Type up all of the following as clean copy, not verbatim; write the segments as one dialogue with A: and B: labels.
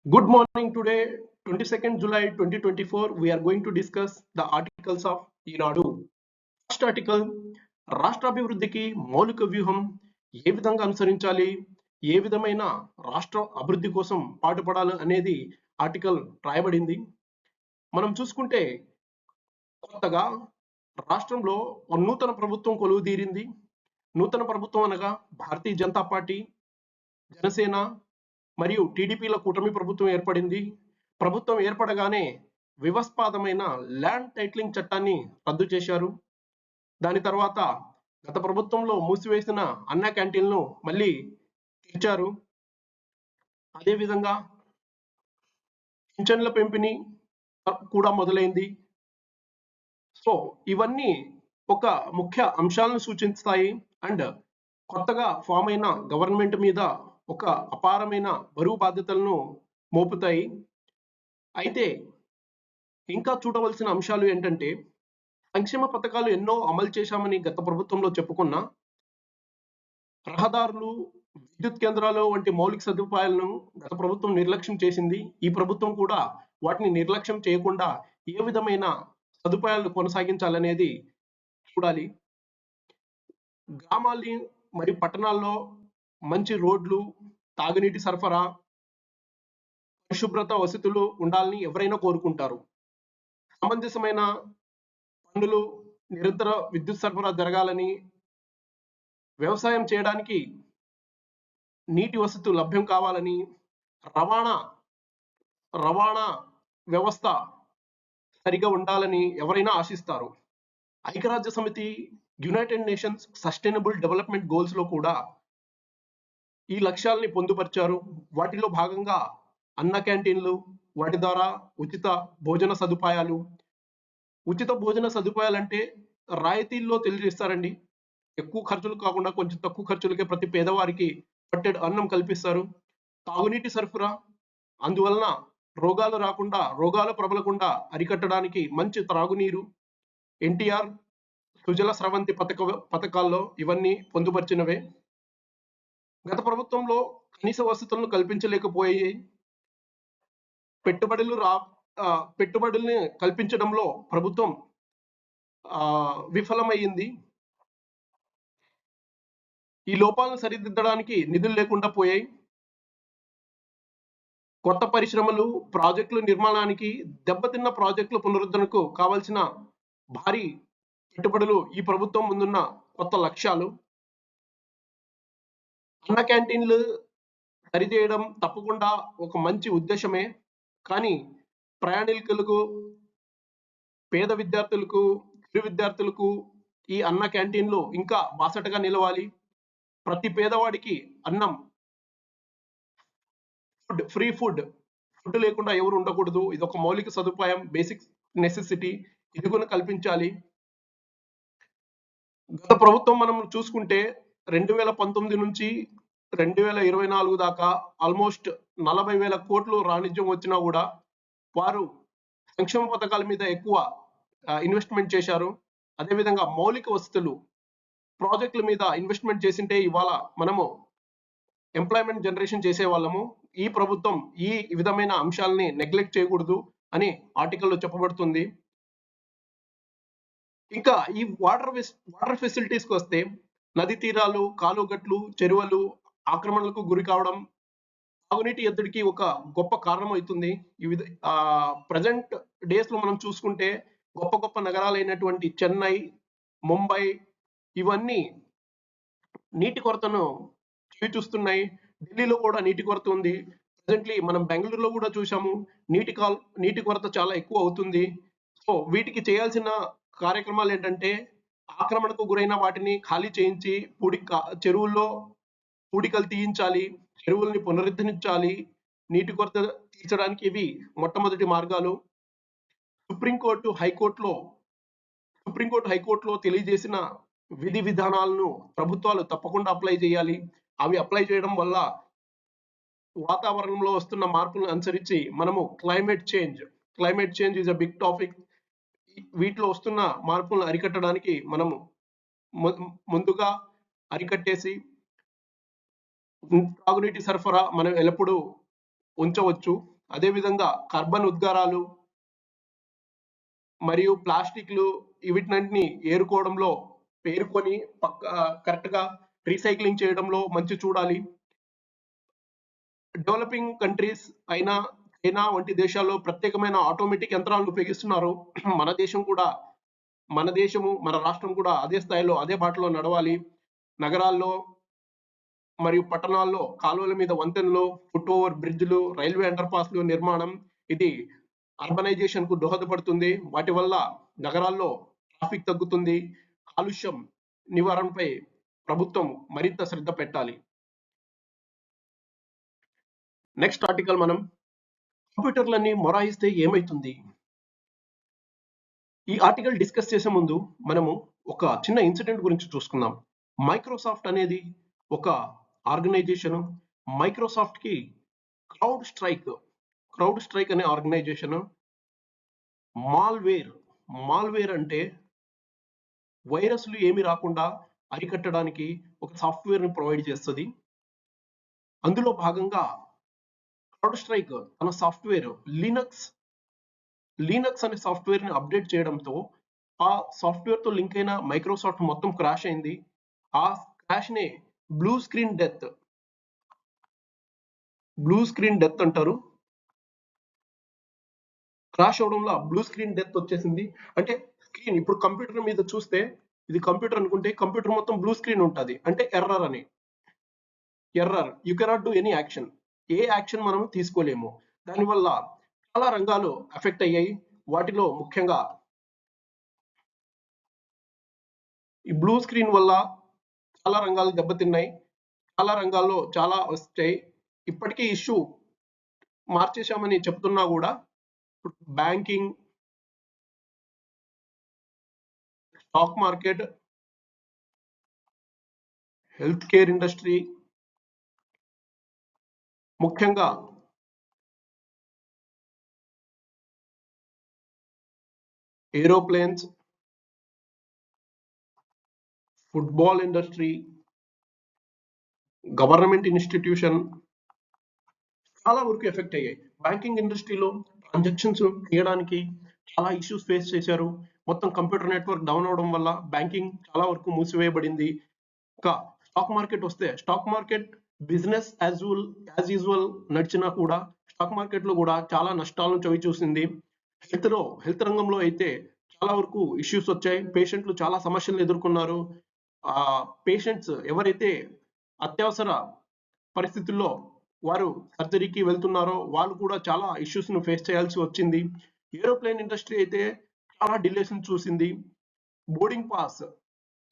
A: Good morning. Today, 22nd July 2024, we are going to discuss the articles of Eenadu. First article, రాష్ట్రాభివృద్ధికి మౌలిక వ్యూహం ఏ విధంగా అనుసరించాలి, ఏ విధమైన రాష్ట్ర అభివృద్ధి కోసం పాటుపడాలి అనేది ఆర్టికల్ రాయబడింది. మనం చూసుకుంటే కొత్తగా రాష్ట్రంలో నూతన ప్రభుత్వం కొలువుదీరింది. నూతన ప్రభుత్వం అనగా భారతీయ జనతా పార్టీ, జనసేన మరియు టీడీపీల కూటమి ప్రభుత్వం ఏర్పడింది. ప్రభుత్వం ఏర్పడగానే వివాదాస్పదమైన ల్యాండ్ టైటిలింగ్ చట్టాన్ని రద్దు చేశారు. దాని తర్వాత గత ప్రభుత్వంలో మూసివేసిన అన్నా క్యాంటీన్లను మళ్ళీ తెరిచారు. అదేవిధంగా పింఛన్ల పెంపిణీ కూడా మొదలైంది. సో ఇవన్నీ ఒక ముఖ్య అంశాలను సూచిస్తాయి అండ్ కొత్తగా ఫామ్ అయిన గవర్నమెంట్ మీద ఒక అపారమైన బరువు బాధ్యతలను మోపుతాయి. అయితే ఇంకా చూడవలసిన అంశాలు ఏంటంటే, సంక్షేమ పథకాలు ఎన్నో అమలు చేశామని గత ప్రభుత్వంలో చెప్పుకున్న రహదారులు, విద్యుత్ కేంద్రాలు వంటి మౌలిక సదుపాయాలను గత ప్రభుత్వం నిర్లక్ష్యం చేసింది. ఈ ప్రభుత్వం కూడా వాటిని నిర్లక్ష్యం చేయకుండా ఏ విధమైన సదుపాయాలు కొనసాగించాలనేది చూడాలి. గ్రామాల్ని మరియు పట్టణాల్లో మంచి రోడ్లు, తాగునీటి సరఫరా, పరిశుభ్రత వసతులు ఉండాలని ఎవరైనా కోరుకుంటారు. సమంజసమైన పన్నులు, నిరంతర విద్యుత్ సరఫరా జరగాలని, వ్యవసాయం చేయడానికి నీటి వసతులు లభ్యం కావాలని, రవాణా వ్యవస్థ సరిగా ఉండాలని ఎవరైనా ఆశిస్తారు. ఐక్యరాజ్య సమితి, United nations sustainable development goals లో కూడా ఈ లక్ష్యాలని పొందుపరిచారు. వాటిలో భాగంగా అన్న క్యాంటీన్లు, వాటి ద్వారా ఉచిత భోజన సదుపాయాలు. ఉచిత భోజన సదుపాయాలు అంటే రాయితీల్లో తెలియజేస్తారండి. ఎక్కువ ఖర్చులు కాకుండా కొంచెం తక్కువ ఖర్చులకే ప్రతి పేదవారికి పట్టెడు అన్నం కల్పిస్తారు. తాగునీటి సరఫరా, అందువలన రోగాలు ప్రబలకుండా అరికట్టడానికి మంచి త్రాగునీరు. ఎన్టీఆర్ సుజల స్రవంతి పథకాల్లో ఇవన్నీ పొందుపరిచినవే. గత ప్రభుత్వంలో కనీస వసతులను కల్పించలేకపోయాయి. పెట్టుబడుల్ని కల్పించడంలో ప్రభుత్వం విఫలమైంది. ఈ లోపాలను సరిదిద్దడానికి నిధులు లేకుండా పోయాయి. కొత్త పరిశ్రమలు, ప్రాజెక్టుల నిర్మాణానికి, దెబ్బతిన్న ప్రాజెక్టుల పునరుద్ధరణకు కావాల్సిన భారీ పెట్టుబడులు ఈ ప్రభుత్వం ముందున్న కొత్త లక్ష్యాలు. అన్న క్యాంటీన్లు సరిచేయడం తప్పకుండా ఒక మంచి ఉద్దేశమే. కానీ ప్రయాణికులకు, పేద విద్యార్థులకు, చిరు విద్యార్థులకు ఈ అన్న క్యాంటీన్లు ఇంకా బాసటగా నిలవాలి. ప్రతి పేదవాడికి అన్నం, ఫ్రీ ఫుడ్ లేకుండా ఎవరు ఉండకూడదు. ఇది ఒక మౌలిక సదుపాయం, బేసిక్ నెసెసిటీ. ఇది కూడా కల్పించాలి. గత ప్రభుత్వం మనం చూసుకుంటే 2019 నుంచి 2024 దాకా ఆల్మోస్ట్ 40,000 కోట్లు వాణిజ్యం వచ్చినా కూడా వారు సంక్షేమ పథకాల మీద ఎక్కువ ఇన్వెస్ట్మెంట్ చేశారు. అదేవిధంగా మౌలిక వసతులు, ప్రాజెక్టుల మీద ఇన్వెస్ట్మెంట్ చేసింటే ఇవాళ మనము ఎంప్లాయ్మెంట్ జనరేషన్ చేసే వాళ్ళము. ఈ ప్రభుత్వం ఈ విధమైన అంశాలని నెగ్లెక్ట్ చేయకూడదు అని ఆర్టికల్లో చెప్పబడుతుంది. ఇంకా ఈ వాటర్ ఫెసిలిటీస్కి వస్తే, నది తీరాలు, కాలువగట్లు, చెరువులు ఆక్రమణలకు గురి కావడం తాగునీటి ఎద్దడికి ఒక గొప్ప కారణం అవుతుంది. ప్రజెంట్ డేస్ లో మనం చూసుకుంటే గొప్ప నగరాలైనటువంటి చెన్నై, ముంబై ఇవన్నీ నీటి కొరతను చూస్తున్నాయి. ఢిల్లీలో కూడా నీటి కొరత ఉంది. ప్రజెంట్లీ మనం బెంగళూరులో కూడా చూసాము, నీటి కొరత చాలా ఎక్కువ అవుతుంది. సో వీటికి చేయాల్సిన కార్యక్రమాలు ఏంటంటే, ఆక్రమణకు గురైన వాటిని ఖాళీ చేయించి చెరువుల్లో పూడికలు తీయించాలి, చెరువుల్ని పునరుద్ధరించాలి. నీటి కొరత తీర్చడానికి ఇవి మొట్టమొదటి మార్గాలు. సుప్రీంకోర్టు హైకోర్టులో తెలియజేసిన విధి విధానాలను ప్రభుత్వాలు తప్పకుండా అప్లై చేయాలి. అవి అప్లై చేయడం వల్ల వాతావరణంలో వస్తున్న మార్పులను అనుసరించి మనము climate change is a big topic. వీటిలో వస్తున్న మార్పులను అరికట్టడానికి మనము ముందుగా అరికట్టేసి తాగునీటి సరఫరా మనం ఎల్లప్పుడూ ఉంచవచ్చు. అదేవిధంగా కార్బన్ ఉద్గారాలు మరియు ప్లాస్టిక్లు వీటినన్నిటిని ఏరుకొని కరెక్ట్ గా రీసైక్లింగ్ చేయడంలో మంచి చూడాలి. డెవలపింగ్ కంట్రీస్ అయినా చైనా వంటి దేశాల్లో ప్రత్యేకమైన ఆటోమేటిక్ యంత్రాలను ఉపయోగిస్తున్నారు. మన దేశము మన రాష్ట్రం కూడా అదే స్థాయిలో అదే బాటలో నడవాలి. నగరాల్లో మరియు పట్టణాల్లో కాలువల మీద వంతెనలు, ఫుట్ ఓవర్ బ్రిడ్జ్లు, రైల్వే అండర్ పాస్లు నిర్మాణం ఇది అర్బనైజేషన్ కు దోహదపడుతుంది. వాటి వల్ల నగరాల్లో ట్రాఫిక్ తగ్గుతుంది. కాలుష్యం నివారణపై ప్రభుత్వం మరింత శ్రద్ధ పెట్టాలి. నెక్స్ట్ ఆర్టికల్ మనం కంప్యూటర్లన్నీ మొరాయిస్తే ఏమైతుంది? ఈ ఆర్టికల్ డిస్కస్ చేసే ముందు మనము ఒక చిన్న ఇన్సిడెంట్ గురించి చూసుకుందాం. మైక్రోసాఫ్ట్ అనేది ఒక ఆర్గనైజేషన్. మైక్రోసాఫ్ట్ కి క్రౌడ్ స్ట్రైక్ అనే ఆర్గనైజేషన్ మాల్వేర్ అంటే వైరస్లు ఏమి రాకుండా అరికట్టడానికి ఒక సాఫ్ట్వేర్ ని ప్రొవైడ్ చేస్తుంది. అందులో భాగంగా క్రౌడ్ స్ట్రైక్ తన సాఫ్ట్వేర్ లీనక్స్ అనే సాఫ్ట్వేర్ ని అప్డేట్ చేయడంతో ఆ సాఫ్ట్వేర్ తో లింక్ అయిన మైక్రోసాఫ్ట్ మొత్తం క్రాష్ అయింది. ఆ క్రాష్ నే బ్లూ స్క్రీన్ డెత్ అంటారు. క్రాష్ అవడంలో బ్లూ స్క్రీన్ డెత్ వచ్చేసింది. అంటే స్క్రీన్ ఇప్పుడు కంప్యూటర్ మీద చూస్తే ఇది కంప్యూటర్ అనుకుంటే కంప్యూటర్ మొత్తం బ్లూ స్క్రీన్ ఉంటుంది. అంటే error you cannot do any action. A action మనం తీసుకోలేము. దానివల్ల చాలా రంగాలు ఎఫెక్ట్ అయ్యాయి. వాటిలో ముఖ్యంగా ఈ బ్లూ స్క్రీన్ వల్ల చాలా రంగాలు దెబ్బతిన్నాయి. చాలా రంగాల్లో చాలా వచ్చాయి. ఇప్పటికీ ఇష్యూ మార్చేశామని చెప్తున్నా కూడా banking, stock market, health care industry, ముఖ్యంగా aeroplanes, football industry, government institution చాలా వరకు ఎఫెక్ట్ అయ్యాయి. బ్యాంకింగ్ ఇండస్ట్రీలో ట్రాన్సాక్షన్స్ చేయడానికి చాలా ఇష్యూస్ ఫేస్ చేశారు. మొత్తం కంప్యూటర్ నెట్వర్క్ డౌన్ అవడం వల్ల బ్యాంకింగ్ చాలా వరకు మూసివేయబడింది. ఇంకా స్టాక్ మార్కెట్ వస్తే stock market business as usual నడిచినా కూడా స్టాక్ మార్కెట్ లో కూడా చాలా నష్టాలను చవి చూసింది. హెల్త్ రంగంలో అయితే చాలా వరకు ఇష్యూస్ వచ్చాయి. పేషెంట్లు చాలా సమస్యలను ఎదుర్కొన్నారు. పేషెంట్స్ ఎవరైతే అత్యవసర పరిస్థితుల్లో వారు సర్జరీకి వెళ్తున్నారో వాళ్ళు కూడా చాలా ఇష్యూస్ ను ఫేస్ చేయాల్సి వచ్చింది. ఏరోప్లేన్ ఇండస్ట్రీ అయితే చాలా డిలేస్ చూసింది. బోర్డింగ్ పాస్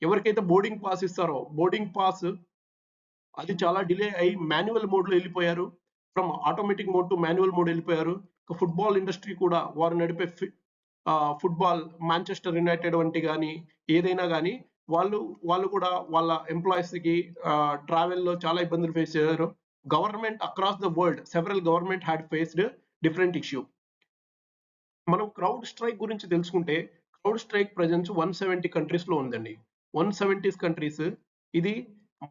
A: ఎవరికైతే బోర్డింగ్ పాస్ ఇస్తారో బోర్డింగ్ పాస్ అది చాలా డిలే అయి మాన్యువల్ మోడ్ లో వెళ్ళిపోయారు. From automatic mode to manual mode వెళ్ళిపోయారు. ఫుట్బాల్ ఇండస్ట్రీ కూడా వారు నడిపే ఫుట్బాల్ మాంచెస్టర్ యునైటెడ్ వంటి కానీ ఏదైనా కానీ వాళ్ళు కూడా వాళ్ళ ఎంప్లాయీస్ కి ట్రావెల్ లో చాలా ఇబ్బందులు ఫేస్ చేశారు. Government across the world several government had faced different issue. మనం క్రౌడ్ స్ట్రైక్ గురించి తెలుసుకుంటే క్రౌడ్ స్ట్రైక్ ప్రెజెన్స్ 170 కంట్రీస్ లో ఉందండి. 170 కంట్రీస్ ఇది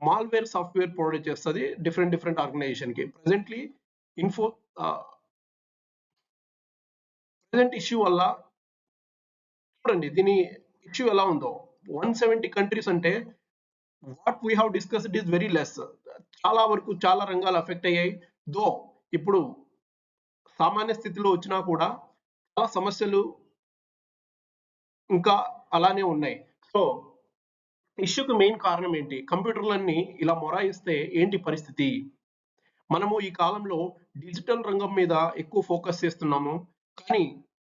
A: మాల్వేర్ సాఫ్ట్వేర్ ప్రొవైడ్ చేస్తుంది డిఫరెంట్ ఆర్గనైజేషన్ కి. ప్రెసెంట్లీ ప్రెసెంట్ ఇష్యూ వల్ల చూడండి దీని ఇష్యూ ఎలా ఉందో. 170 కంట్రీస్ అంటే what we have discussed is very less. చాలా వరకు చాలా రంగాలు ఎఫెక్ట్ అయ్యాయి. దో ఇప్పుడు సామాన్య స్థితిలో వచ్చినా కూడా చాలా సమస్యలు ఇంకా అలానే ఉన్నాయి. సో ఇష్యూకి మెయిన్ కారణం ఏంటి? కంప్యూటర్లన్నీ ఇలా మొరాయిస్తే ఏంటి పరిస్థితి? మనము ఈ కాలంలో డిజిటల్ రంగం మీద ఎక్కువ ఫోకస్ చేస్తున్నాము. కానీ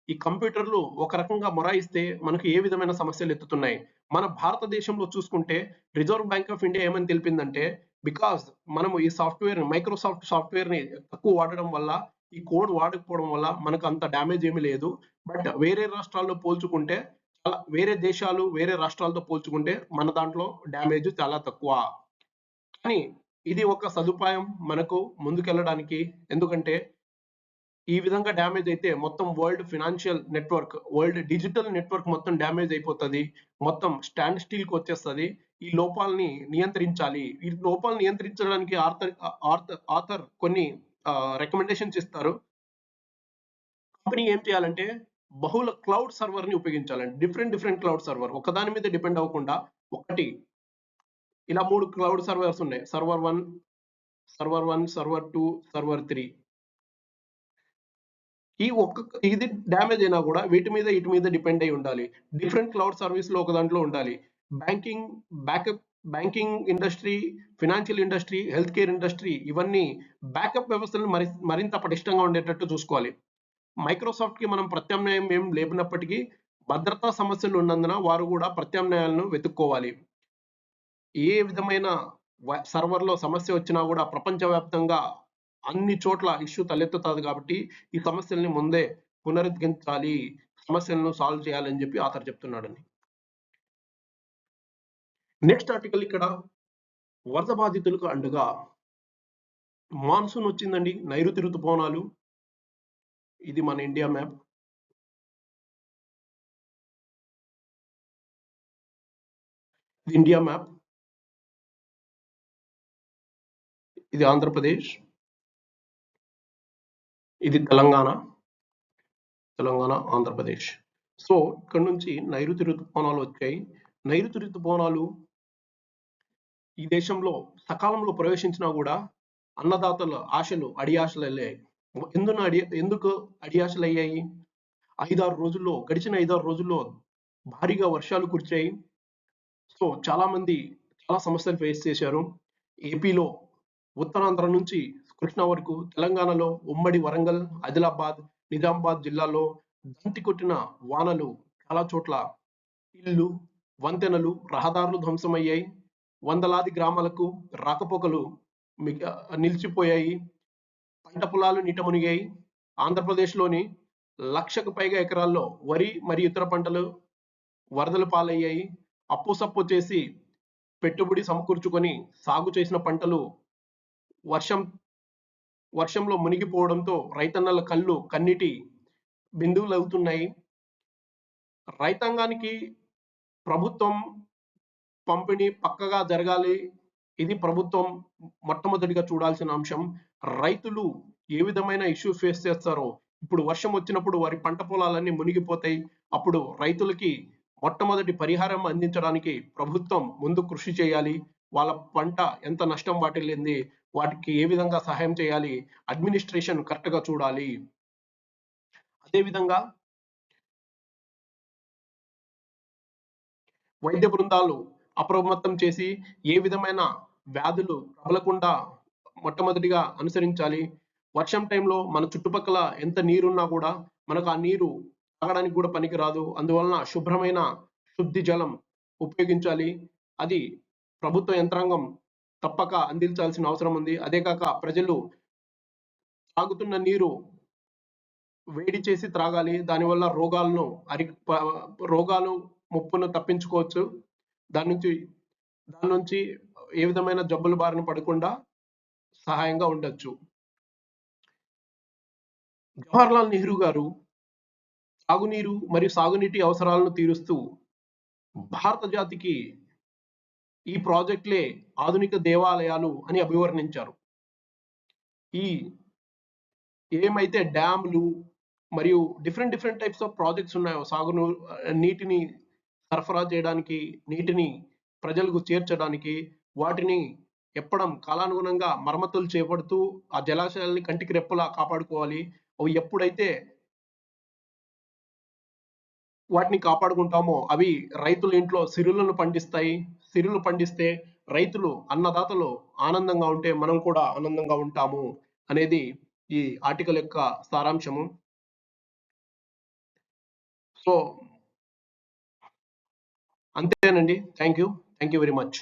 A: ఈ కంప్యూటర్లు ఒక రకంగా మొరాయిస్తే మనకు ఏ విధమైన సమస్యలు ఎత్తుతున్నాయి? మన భారతదేశంలో చూసుకుంటే రిజర్వ్ బ్యాంక్ ఆఫ్ ఇండియా ఏమని తెలిపిందంటే బికాస్ మనము ఈ మైక్రోసాఫ్ట్ సాఫ్ట్వేర్ ని తక్కువ వాడడం వల్ల ఈ కోడ్ వాడకపోవడం వల్ల మనకు అంత డ్యామేజ్ ఏమీ లేదు. బట్ వేరే రాష్ట్రాల్లో పోల్చుకుంటే వేరే దేశాలు వేరే రాష్ట్రాలతో పోల్చుకుంటే మన దాంట్లో డ్యామేజ్ చాలా తక్కువ. కానీ ఇది ఒక సదుపాయం మనకు ముందుకెళ్ళడానికి. ఎందుకంటే ఈ విధంగా డ్యామేజ్ అయితే మొత్తం వరల్డ్ డిజిటల్ నెట్వర్క్ మొత్తం డ్యామేజ్ అయిపోతుంది. మొత్తం స్టాండ్ స్టిల్ కి వచ్చేస్తుంది. ఈ లోపాలని నియంత్రించాలి. ఈ లోపాలను నియంత్రించడానికి ఆథర్ కొన్ని రికమెండేషన్స్ ఇస్తారు. కంపెనీ ఏం చేయాలంటే బహుళ క్లౌడ్ సర్వర్ ని ఉపయోగించాలండి. డిఫరెంట్ క్లౌడ్ సర్వర్ ఒకదాని మీద డిపెండ్ అవ్వకుండా ఒకటి ఇలా 3 క్లౌడ్ సర్వర్స్ ఉన్నాయి. Server 1, server 2, server 3. ఇది డ్యామేజ్ అయినా కూడా వీటి మీద డిపెండ్ అయి ఉండాలి. డిఫరెంట్ క్లౌడ్ సర్వీస్ లో ఒక దాంట్లో ఉండాలి. Banking industry, financial industry, health care industry ఇవన్నీ బ్యాకప్ వ్యవస్థలను మరింత పటిష్టంగా ఉండేటట్టు చూసుకోవాలి. మైక్రోసాఫ్ట్ కి మనం ప్రత్యామ్నాయం ఏం లేనప్పటికీ భద్రతా సమస్యలు ఉన్నందున వారు కూడా ప్రత్యామ్నాయాలను వెతుక్కోవాలి. ఏ విధమైన సర్వర్లో సమస్య వచ్చినా కూడా ప్రపంచవ్యాప్తంగా అన్ని చోట్ల ఇష్యూ తలెత్తుతుంది కాబట్టి ఈ సమస్యల్ని ముందే పునరుద్ధరించాలి, సమస్యలను సాల్వ్ చేయాలని చెప్పి ఆథర్ చెప్తున్నాడండి. నెక్స్ట్ ఆర్టికల్ ఇక్కడ వరద బాధితులకు అండగా మాన్సూన్ వచ్చిందండి, నైరుతి ఋతుపవనాలు. ఇది మన ఇండియా మ్యాప్. ఇది ఇండియా మ్యాప్. ఇది ఆంధ్రప్రదేశ్, ఇది తెలంగాణ, ఆంధ్రప్రదేశ్. సో ఇక్కడ నుంచి నైరుతి ఋతుపవనాలు వచ్చాయి. నైరుతి ఋతుపవనాలు ఈ దేశంలో సకాలంలో ప్రవేశించినా కూడా అన్నదాతల ఆశలు అడియాశలు అయ్యాయి. ఎందుకు అడియాశలు అయ్యాయి? గడిచిన 5-6 రోజుల్లో భారీగా వర్షాలు కురిచాయి. సో చాలా మంది చాలా సమస్యలు ఫేస్ చేశారు. ఏపీలో ఉత్తరాంధ్ర నుంచి కృష్ణా వరకు, తెలంగాణలో ఉమ్మడి వరంగల్, ఆదిలాబాద్, నిజామాబాద్ జిల్లాలో దంటి కొట్టిన వానలు చాలా చోట్ల ఇల్లు, వంతెనలు, రహదారులు ధ్వంసమయ్యాయి. వందలాది గ్రామాలకు రాకపోకలు నిలిచిపోయాయి. పంట పొలాలు నీట మునిగాయి. ఆంధ్రప్రదేశ్లోని 1,00,000కు పైగా ఎకరాల్లో వరి మరియు ఇతర పంటలు వరదల పాలయ్యాయి. అప్పుసప్పు చేసి పెట్టుబడి సమకూర్చుకొని సాగు చేసిన పంటలు వర్షంలో మునిగిపోవడంతో రైతన్నల కళ్ళు కన్నీటి బిందువులు అవుతున్నాయి. రైతాంగానికి ప్రభుత్వం పంపిణీ పక్కగా జరగాలి. ఇది ప్రభుత్వం మొట్టమొదటిగా చూడాల్సిన అంశం. రైతులు ఏ విధమైన ఇష్యూ ఫేస్ చేస్తారో, ఇప్పుడు వర్షం వచ్చినప్పుడు వారి పంట పొలాలన్నీ మునిగిపోతాయి. అప్పుడు రైతులకి మొట్టమొదటి పరిహారం అందించడానికి ప్రభుత్వం ముందు కృషి చేయాలి. వాళ్ళ పంట ఎంత నష్టం వాటిల్లింది, వాటికి ఏ విధంగా సహాయం చేయాలి, అడ్మినిస్ట్రేషన్ కరెక్ట్గా చూడాలి. అదేవిధంగా వైద్య బృందాలు అప్రమత్తం చేసి ఏ విధమైన వ్యాధులు ప్రబలకుండా మొట్టమొదటిగా అనుసరించాలి. వర్షం టైంలో మన చుట్టుపక్కల ఎంత నీరున్నా కూడా మనకు ఆ నీరు తాగడానికి కూడా పనికిరాదు. అందువలన శుభ్రమైన శుద్ధి జలం ఉపయోగించాలి. అది ప్రభుత్వ యంత్రాంగం తప్పక అందించాల్సిన అవసరం ఉంది. అదే కాక ప్రజలు తాగుతున్న నీరు వేడి చేసి త్రాగాలి. దానివల్ల రోగాలు ముప్పును తప్పించుకోవచ్చు. దాని నుంచి ఏ విధమైన జబ్బుల బారిన పడకుండా సహాయంగా ఉండొచ్చు. జవహర్లాల్ నెహ్రూ గారు తాగునీరు మరియు సాగునీటి అవసరాలను తీరుస్తూ భారత జాతికి ఈ ప్రాజెక్టులే ఆధునిక దేవాలయాలు అని అభివర్ణించారు. ఈ ఏమైతే డ్యామ్లు మరియు డిఫరెంట్ టైప్స్ ఆఫ్ ప్రాజెక్ట్స్ ఉన్నాయో, నీటిని సరఫరా చేయడానికి, నీటిని ప్రజలకు చేర్చడానికి, వాటిని కాలానుగుణంగా మరమ్మతులు చేపడుతూ ఆ జలాశయాల్ని కంటికి రెప్పలా కాపాడుకోవాలి. అవి ఎప్పుడైతే వాటిని కాపాడుకుంటామో అవి రైతుల ఇంట్లో సిరులను పండిస్తాయి. సిరులు పండిస్తే రైతులు, అన్నదాతలు ఆనందంగా ఉంటే మనం కూడా ఆనందంగా ఉంటాము అనేది ఈ ఆర్టికల్ యొక్క సారాంశము. సో అంతేనండి. Thank you very much.